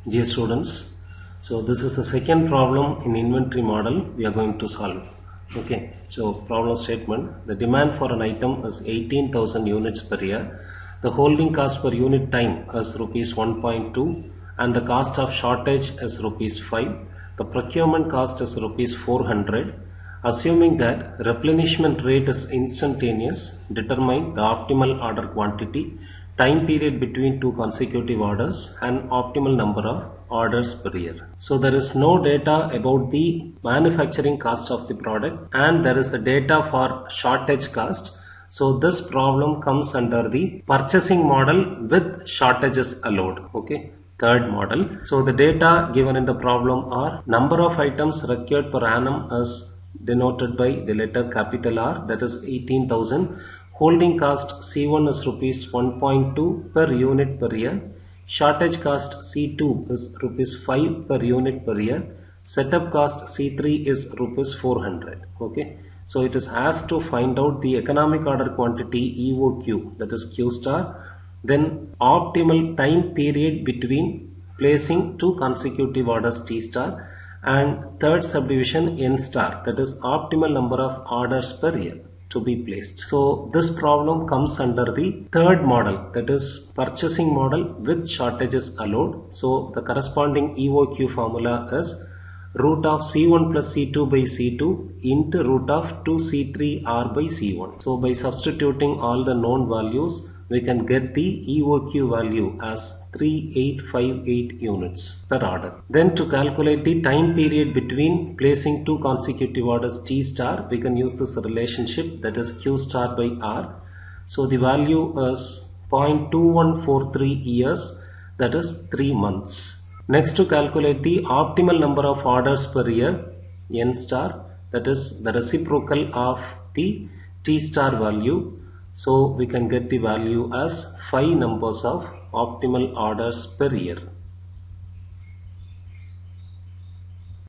Dear students, so this is the second problem in inventory model we are going to solve. Okay, so problem statement: the demand for an item is 18,000 units per year. The holding cost per unit time is rupees 1.2 and the cost of shortage is rupees 5. The procurement cost is rupees 400. Assuming that replenishment rate is instantaneous, determine the optimal order quantity, time period between two consecutive orders, and optimal number of orders per year. So there is no data about the manufacturing cost of the product and there is the data for shortage cost. So this problem comes under the purchasing model with shortages allowed. Okay. Third model. So the data given in the problem are: number of items required per annum is denoted by the letter capital R, that is 18,000. Holding cost C1 is rupees 1.2 per unit per year. Shortage cost C2 is rupees 5 per unit per year. Setup cost C3 is rupees 400. Okay. So it is asked to find out the economic order quantity EOQ, that is Q star, then optimal time period between placing two consecutive orders T star, and third subdivision N star, that is optimal number of orders per year to be placed. So this problem comes under the third model, that is purchasing model with shortages allowed. So the corresponding EOQ formula is root of C1 plus C2 by C2 into root of 2C3 R by C1. So by substituting all the known values, we can get the EOQ value as 3858 units per order. Then to calculate the time period between placing two consecutive orders T star, we can use this relationship, that is Q star by R. So the value is 0.2143 years, that is 3 months. Next, to calculate the optimal number of orders per year, N star, that is the reciprocal of the T star value. So we can get the value as 5 numbers of optimal orders per year.